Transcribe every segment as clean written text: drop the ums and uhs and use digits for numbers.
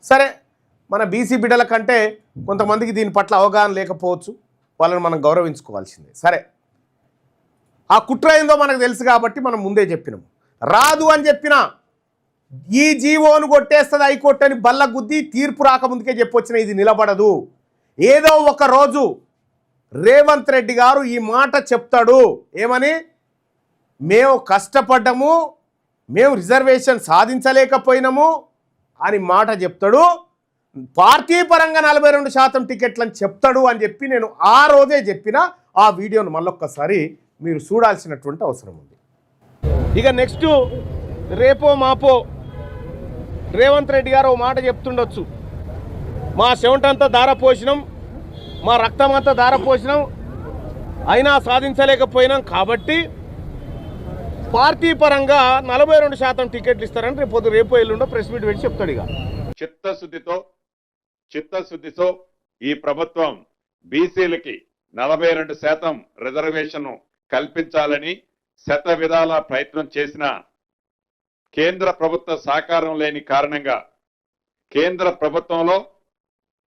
సరే మన బీసీ బిడ్డల కంటే కొంతమందికి దీని పట్ల అవగాహన లేకపోవచ్చు, వాళ్ళని మనం గౌరవించుకోవాల్సిందే. సరే, ఆ కుట్ర ఏందో మనకు తెలుసు కాబట్టి మనం ముందే చెప్పినాం. రాదు అని చెప్పినా ఈ జీవోను కొట్టేస్తుంది హైకోర్టు అని బల్ల గుద్ది తీర్పు రాకముందుకే చెప్పొచ్చిన ఇది నిలబడదు. ఏదో ఒక రోజు రేవంత్ రెడ్డి గారు ఈ మాట చెప్తాడు. ఏమని? మేము కష్టపడ్డాము, మేము రిజర్వేషన్ సాధించలేకపోయినాము అని మాట చెప్తాడు. పార్టీ పరంగా 42% టికెట్లని చెప్తాడు అని చెప్పి నేను ఆ రోజే చెప్పిన ఆ వీడియోను మళ్ళొక్కసారి మీరు చూడాల్సినటువంటి అవసరం ఉంది. ఇక నెక్స్ట్ రేపో మాపో రేవంత్ రెడ్డి గారు ఓ మాట చెప్తుండొచ్చు, మా చెమటంతా ధారపోసినాం, మా రక్తం అంతా ధారపోసినాం, అయినా సాధించలేకపోయినాం కాబట్టి పార్టీ పరంగా 42% టికెట్లు ఇస్తారని రేపు ఎల్లుండో ప్రెస్ మీట్ పెట్టి చెప్తాడు. ఇక చిత్తశుద్ధితో ఈ ప్రభుత్వం బీసీలకి 42% రిజర్వేషన్ కల్పించాలని శత విధాల ప్రయత్నం చేసిన కేంద్ర ప్రభుత్వ సహకారం లేని కారణంగా కేంద్ర ప్రభుత్వంలో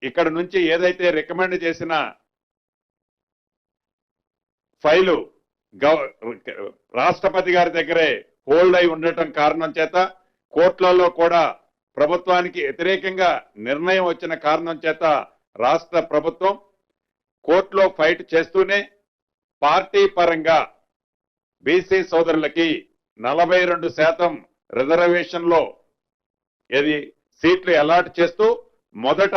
ఇక్కడ నుంచి ఏదైతే రికమెండ్ చేసిన ఫైలు రాష్ట్రపతి గారి దగ్గరే హోల్డ్ అయి ఉండటం కారణం చేత కోర్టులలో కూడా ప్రభుత్వానికి వ్యతిరేకంగా నిర్ణయం వచ్చిన కారణం చేత రాష్ట్ర ప్రభుత్వం కోర్టులో ఫైట్ చేస్తూనే పార్టీ పరంగా బీసీ సోదరులకి 42% రిజర్వేషన్లో సీట్లు అలాట్ చేస్తూ మొదట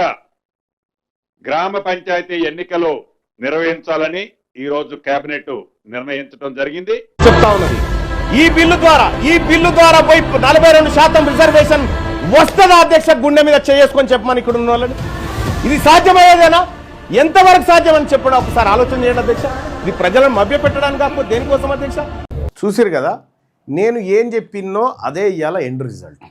గ్రామ పంచాయతీ ఎన్నికలు నిర్వహించాలని ఈ రోజు కేబినెట్ నిర్ణయించడం జరిగింది. చెప్తా ఉన్నది ఈ బిల్లు ద్వారా పోయి 42% రిజర్వేషన్ వస్తుందా అధ్యక్ష? గుండె మీద చేసుకొని చెప్పమని ఇక్కడ ఉన్న వాళ్ళని. ఇది సాధ్యమయ్యేదేనా? ఎంతవరకు సాధ్యమని చెప్పడం ఒకసారి ఆలోచన చేయండి అధ్యక్ష. ఇది ప్రజలను మభ్యపెట్టడానికి కాకపోతే దేనికోసం అధ్యక్ష? చూసిరు కదా, నేను ఏం చెప్పినో అదే ఇవాళ ఎండ్ రిజల్ట్.